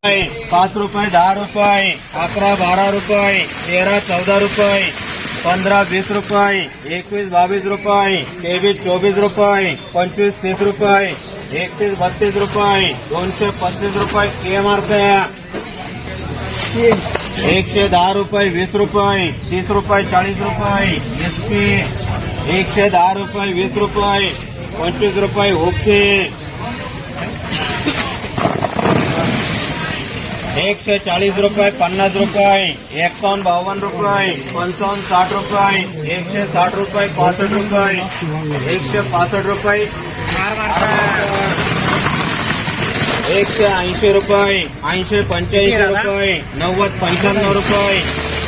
5 रुपये 10 रुपये 11 12 रुपये 13 14 रुपये 15 20 रुपये 21 22 रुपये 23 24 रुपये 25 30 रुपये 31 32 रुपये 235 रुपये KMR पे 110 रुपये 20 रुपये 30 रुपये 40 रुपये SP 110 रुपये 20 रुपये 25 रुपये ओके 140 रुपये 50 रुपये 51 52 रुपये 55 60 रुपये 160 रुपये 65 रुपये 165 रुपये 180 रुपये 80 85 रुपये 90 95 रुपये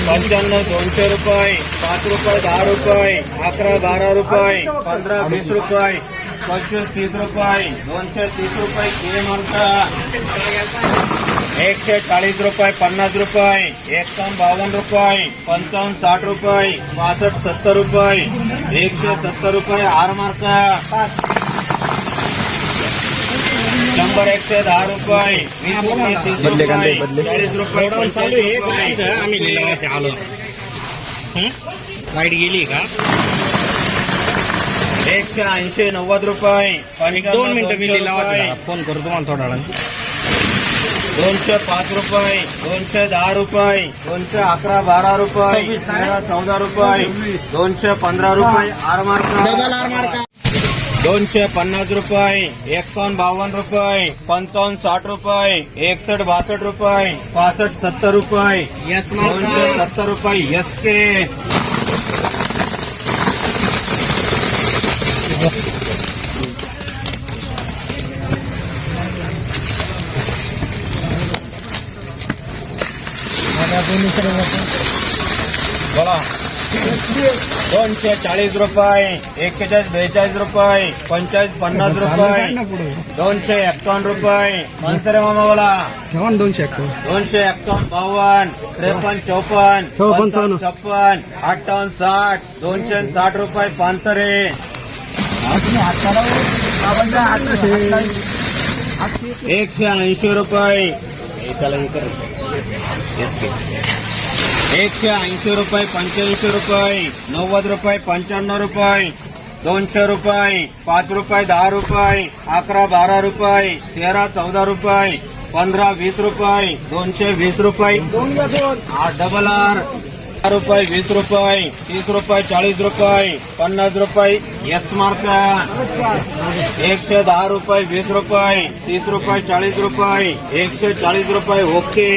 95 200 रुपये 5 रुपये 10 रुपये 11 12 रुपये 15 20 रुपये 25 30 रुपये 230 रुपये KMR 140 रुपये 50 रुपये 51 52 रुपये 55 60 रुपये 65 70 रुपये 170 रुपये R-Mark 100 110 रुपये 20 रुपये 30 रुपये 40 रुपये 45 आम्ही लिहिल्यावरती आलो लाईट गेली का 180 90 रुपये 2 मिनिटं मी लिहिल्यावरती फोन करतो तुम्हाला थोडा वेळ 205 रुपये 210 रुपये 211 12 रुपये 13 14 रुपये 215 रुपये R-Mark 250 रुपये 51 52 रुपये 55 60 रुपये 61 62 रुपये 65 70 रुपये 270 रुपये SK 240 रुपये 41 42 रुपये 45 50 रुपये 251 रुपये मनसरे मामा बोला 251 251 52 53 54 56 58 60 260 रुपये पानसरे 180 रुपये 180 रुपये 85 रुपये 90 रुपये 95 रुपये 200 रुपये 5 रुपये 10 रुपये 11 12 रुपये 13 14 रुपये 15 20 रुपये 220 रुपये R रुपये 20 रुपये 30 रुपये 40 रुपये 50 रुपये S-Mark 110 रुपये 20 रुपये 30 रुपये 40 रुपये 140 रुपये ओके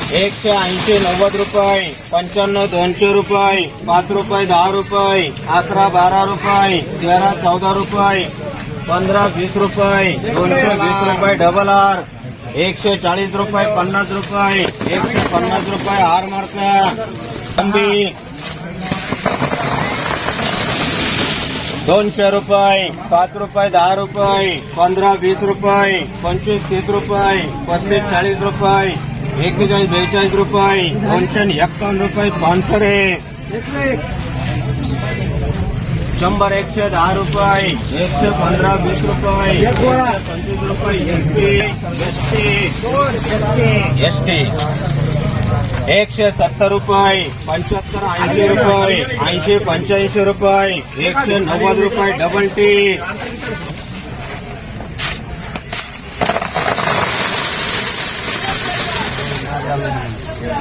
180 90 रुपये 95 200 रुपये 5 रुपये 10 रुपये 11 12 रुपये 13 14 रुपये 15 20 रुपये 220 रुपये R 140 रुपये 50 रुपये 150 रुपये R-Mark 200 रुपये 5 रुपये 10 रुपये 15 20 रुपये 25 30 रुपये 35 40 रुपये 41 42 रुपये 251 रुपये पानसरे 100 110 रुपये 115 20 रुपये 125 रुपये ST 170 रुपये 75 80 रुपये 80 85 रुपये 190 रुपये DT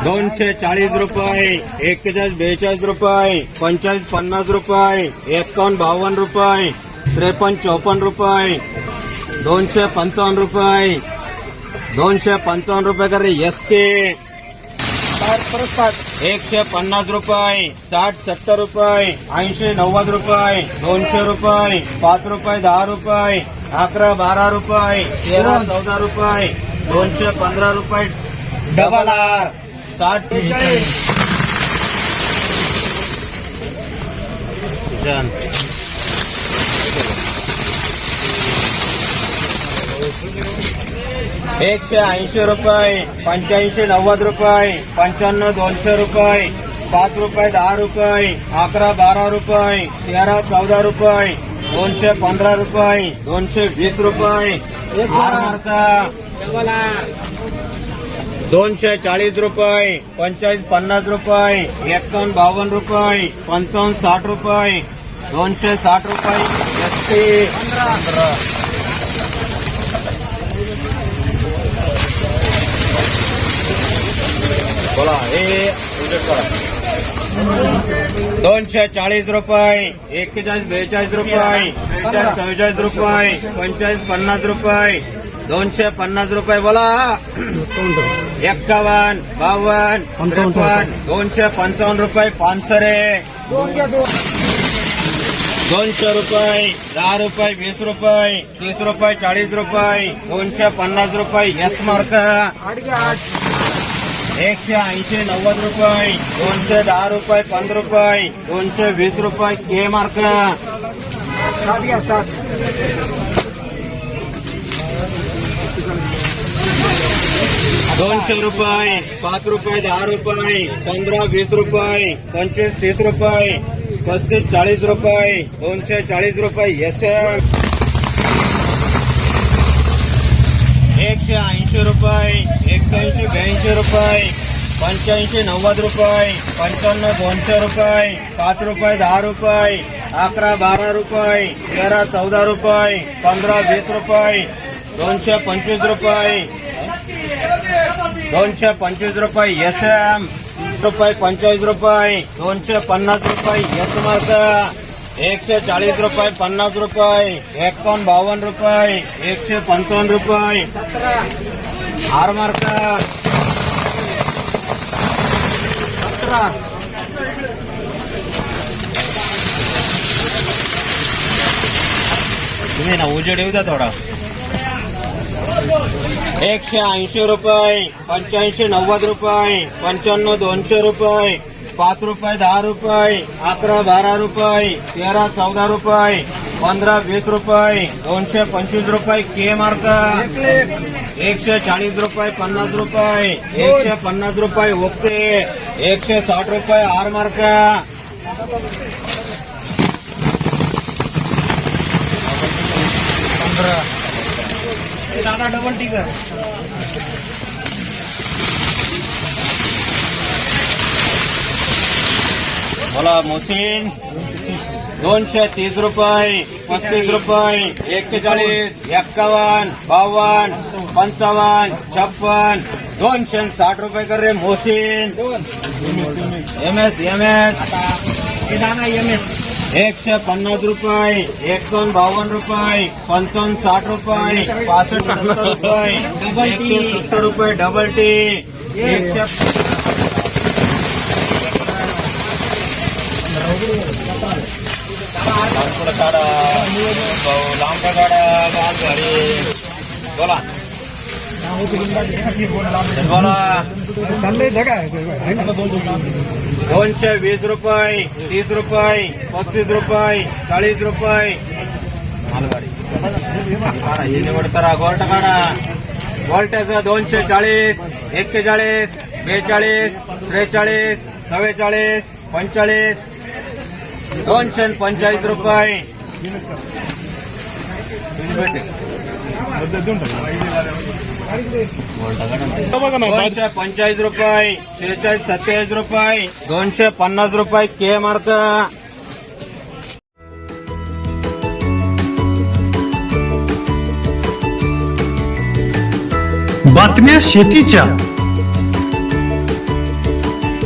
240 रुपये 41 42 रुपये 45 50 रुपये 51 52 रुपये 53 54 रुपये 255 रुपये 255 रुपये कर SK 150 रुपये 60 70 रुपये 80 90 रुपये 200 रुपये 5 रुपये 10 रुपये 11 12 रुपये 13 14 रुपये 215 रुपये R 60 180 रुपये 85 90 रुपये 95 200 रुपये 5 रुपये 10 रुपये 11 12 रुपये 13 14 रुपये 215 रुपये, 220 रुपये, मार्का 240 रुपये, 45-50 रुपये, 51-52 रुपये, 55-60 रुपये, 260 रुपये, 15. बोला हे 240 रुपये, 41-42 रुपये, 43-44 रुपये, 45-50 रुपये, 250 रुपये. बोला 51-52, 53, 255 रुपये. 500 रे 200 रुपये, 10 रुपये, 20 रुपये, 30 रुपये, 40 रुपये, 250 रुपये. यस मार्क 180-90 रुपये, 210 रुपये, 15 रुपये, 220 रुपये. के मार्क 200 रुपये, 5 रुपये, 10 रुपये, 15-20 रुपये, 25-30 रुपये, 35-40 रुपये, 240 रुपये. एस 180 रुपये, 81-82 रुपये, 85-90 रुपये, 55-200 रुपये, 5 रुपये, 10 रुपये, 11-12 रुपये, 13-14 रुपये, 15-20 रुपये, 225 रुपये, 225 रुपये. एस रुपये, 45 रुपये, 250 रुपये. एस मार्क 140 रुपये, 50 रुपये, 51-52 रुपये, 155 रुपये. R mark 17. तुम्ही ना उजेड येऊ द्या थोडा. 180 रुपये, 85-90 रुपये, 95-200 रुपये, 5 रुपये, 10 रुपये, 11-12 रुपये, 13-14 रुपये, 15-20 रुपये, 225 रुपये. के मार्क 140 रुपये, 50 रुपये, 150 रुपये. ओके 160 रुपये. R mark 15. दादा डबल टिकर. बोला मोहसिन 230 रुपये, 35 रुपये, 41, 51, 52, 55, 56, 260 रुपये कर रे मोहसिन. एमएस 150 रुपये, 51-52 रुपये, 55-60 रुपये, 65-70 रुपये, 170 रुपये. Double T 100. काढा लांबा काढा बाल गाडी. बोला बोला 220 रुपये, 30 रुपये, 35 रुपये, 40 रुपये. मालगाडी काढा हे निवड करा. गोल्ट काढा. गोल्ट्याचं 240, 41, 42, 43, 44, 45, 245 रुपये. 245 रुपये, 46-27 रुपये, 250 रुपये. के मार्क बातम्या शेतीच्या,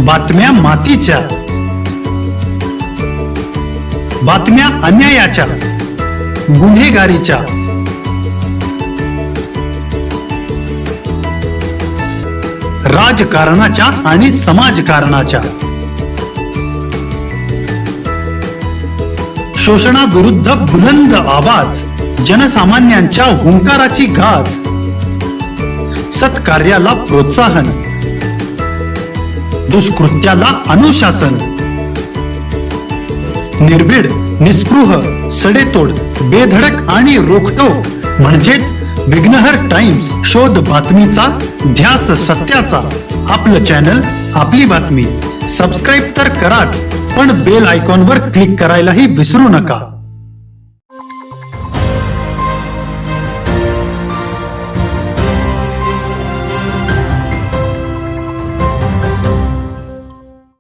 बातम्या मातीच्या, बातम्या अन्यायाच्या, गुन्हेगारीच्या, राजकारणाच्या आणि समाजकारणाच्या, शोषणाविरुद्ध बुलंद आवाज, जनसामान्यांच्या हुंकाराची गाज, सत्कार्याला प्रोत्साहन, दुष्कृत्याला अनुशासन, निर्भीड, निस्पृह, सडेतोड, बेधडक आणि रोखटोक म्हणजेच विघ्नहर टाइम्स. शोध बातमीचा, ध्यास सत्याचा. आपलं चॅनल, आपली बातमी. सबस्क्राईब तर कराच, पण बेल आयकॉनवर क्लिक करायलाही विसरू नका.